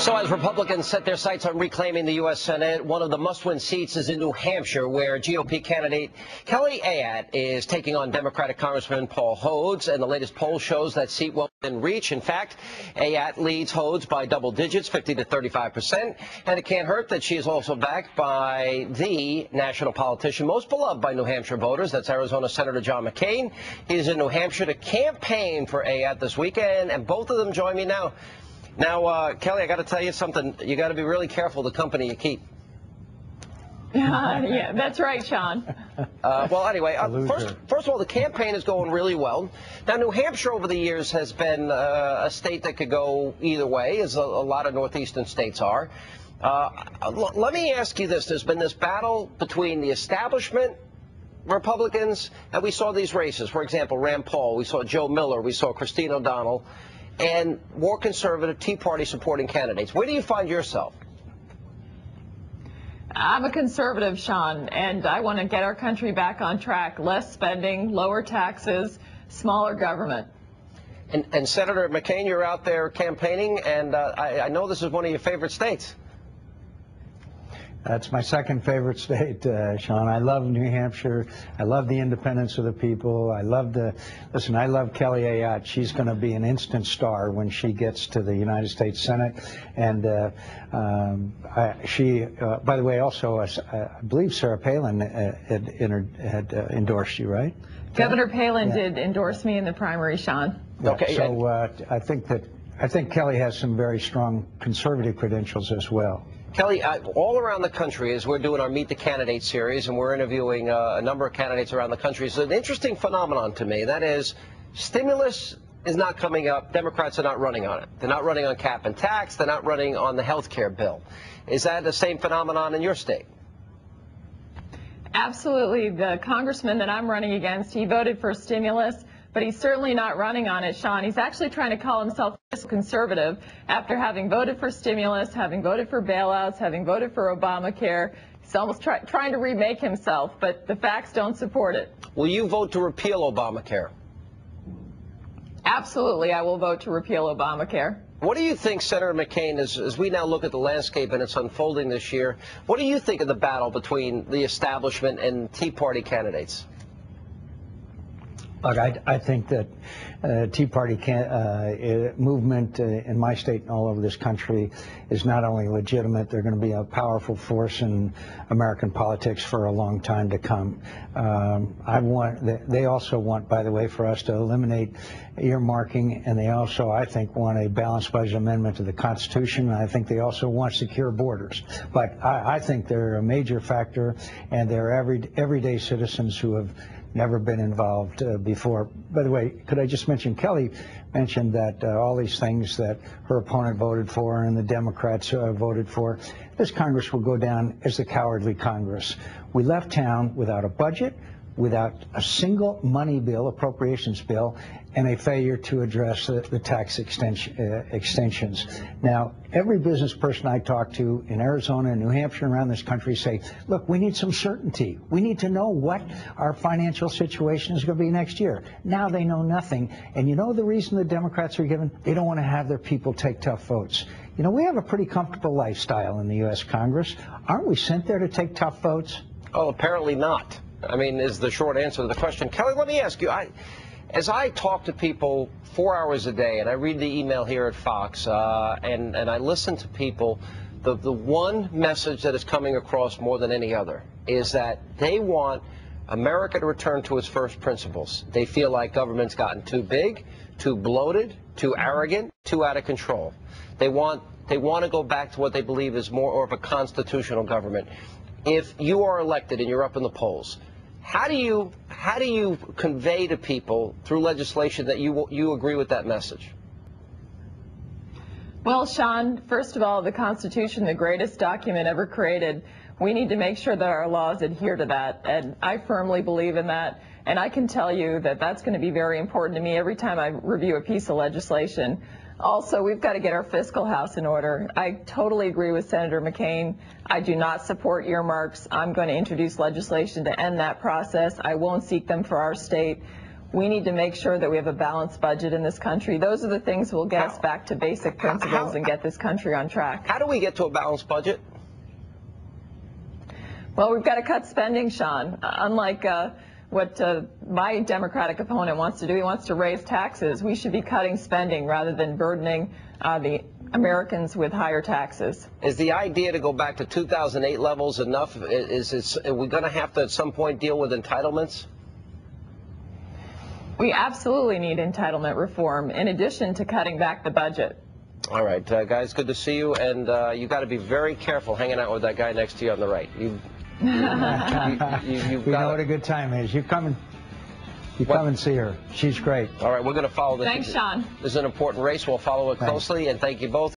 So as Republicans set their sights on reclaiming the U.S. Senate, one of the must-win seats is in New Hampshire, where GOP candidate Kelly Ayotte is taking on Democratic Congressman Paul Hodes, and the latest poll shows that seat won't within reach. In fact, Ayotte leads Hodes by double digits, 50 to 35%, and it can't hurt that she is also backed by the national politician most beloved by New Hampshire voters. That's Arizona Senator John McCain. He's in New Hampshire to campaign for Ayotte this weekend, and both of them join me now. Now, Kelly, I got to tell you something. You got to be really careful the company you keep. Yeah, that's right, Sean. Well, anyway, first of all, the campaign is going really well. Now, New Hampshire over the years has been a state that could go either way, as a lot of northeastern states are. Let me ask you this. There's been this battle between the establishment Republicans, and we saw these races. For example, Rand Paul, we saw Joe Miller, we saw Christine O'Donnell, and more conservative Tea Party supporting candidates. Where do you find yourself? I'm a conservative, Sean, and I want to get our country back on track. Less spending, lower taxes, smaller government. And Senator McCain, you're out there campaigning, and I know this is one of your favorite states. That's my second favorite state, Sean. I love New Hampshire. I love the independence of the people. I love I love Kelly Ayotte. She's going to be an instant star when she gets to the United States Senate. And by the way, also, I believe Sarah Palin had endorsed you, right? Governor Palin did endorse me in the primary, Sean. Yeah, okay. So I think Kelly has some very strong conservative credentials as well. Kelly, all around the country, as we're doing our Meet the Candidate series, and we're interviewing a number of candidates around the country, it's an interesting phenomenon to me. That is, stimulus is not coming up. Democrats are not running on it. They're not running on cap and tax. They're not running on the health care bill. Is that the same phenomenon in your state? Absolutely. The congressman that I'm running against, he voted for stimulus, but he's certainly not running on it, Sean. He's actually trying to call himself fiscal conservative after having voted for stimulus, having voted for bailouts, having voted for Obamacare. He's almost trying to remake himself, but the facts don't support it. Will you vote to repeal Obamacare? Absolutely, I will vote to repeal Obamacare. What do you think, Senator McCain, as we now look at the landscape and it's unfolding this year, what do you think of the battle between the establishment and Tea Party candidates? Look, I think that Tea Party movement in my state and all over this country is not only legitimate, they're going to be a powerful force in American politics for a long time to come. They also want, by the way, for us to eliminate earmarking, and they also, I think, want a balanced budget amendment to the Constitution, and I think they also want secure borders. But I think they're a major factor, and they're everyday citizens who have never been involved before. By the way, could I just mention, Kelly mentioned that all these things that her opponent voted for and the Democrats voted for, this Congress will go down as the cowardly Congress. We left town without a budget, without a single money bill, appropriations bill, and a failure to address the tax extensions. Now, every business person I talk to in Arizona and New Hampshire and around this country say, look, we need some certainty. We need to know what our financial situation is going to be next year. Now they know nothing. And you know the reason the Democrats are given? They don't want to have their people take tough votes. You know, we have a pretty comfortable lifestyle in the U.S. Congress. Aren't we sent there to take tough votes? Oh, apparently not. I mean, is the short answer to the question. Kelly, let me ask you, as I talk to people 4 hours a day, and I read the email here at Fox, and I listen to people, the one message that is coming across more than any other is that they want America to return to its first principles. They feel like government's gotten too big, too bloated, too arrogant, too out of control. They want to go back to what they believe is more of a constitutional government. If you are elected and you're up in the polls, how do you convey to people through legislation that you agree with that message? Well, Sean, first of all, the Constitution, the greatest document ever created, we need to make sure that our laws adhere to that, and I firmly believe in that. And I can tell you that that's going to be very important to me every time I review a piece of legislation. Also, we've got to get our fiscal house in order. I totally agree with Senator McCain. I do not support earmarks. I'm going to introduce legislation to end that process. I won't seek them for our state. We need to make sure that we have a balanced budget in this country. Those are the things that will get us back to basic principles and get this country on track. How do we get to a balanced budget? Well, we've got to cut spending, Sean. Unlike what my Democratic opponent wants to do, he wants to raise taxes. We should be cutting spending rather than burdening the Americans with higher taxes. Is the idea to go back to 2008 levels enough? Are we going to have to at some point deal with entitlements? We absolutely need entitlement reform in addition to cutting back the budget. All right, guys, good to see you. And you got to be very careful hanging out with that guy next to you on the right. You've we know what a good time is. You come and see her. She's great. All right, we're going to follow this. Thanks, Sean. This is an important race. We'll follow it closely. And thank you both.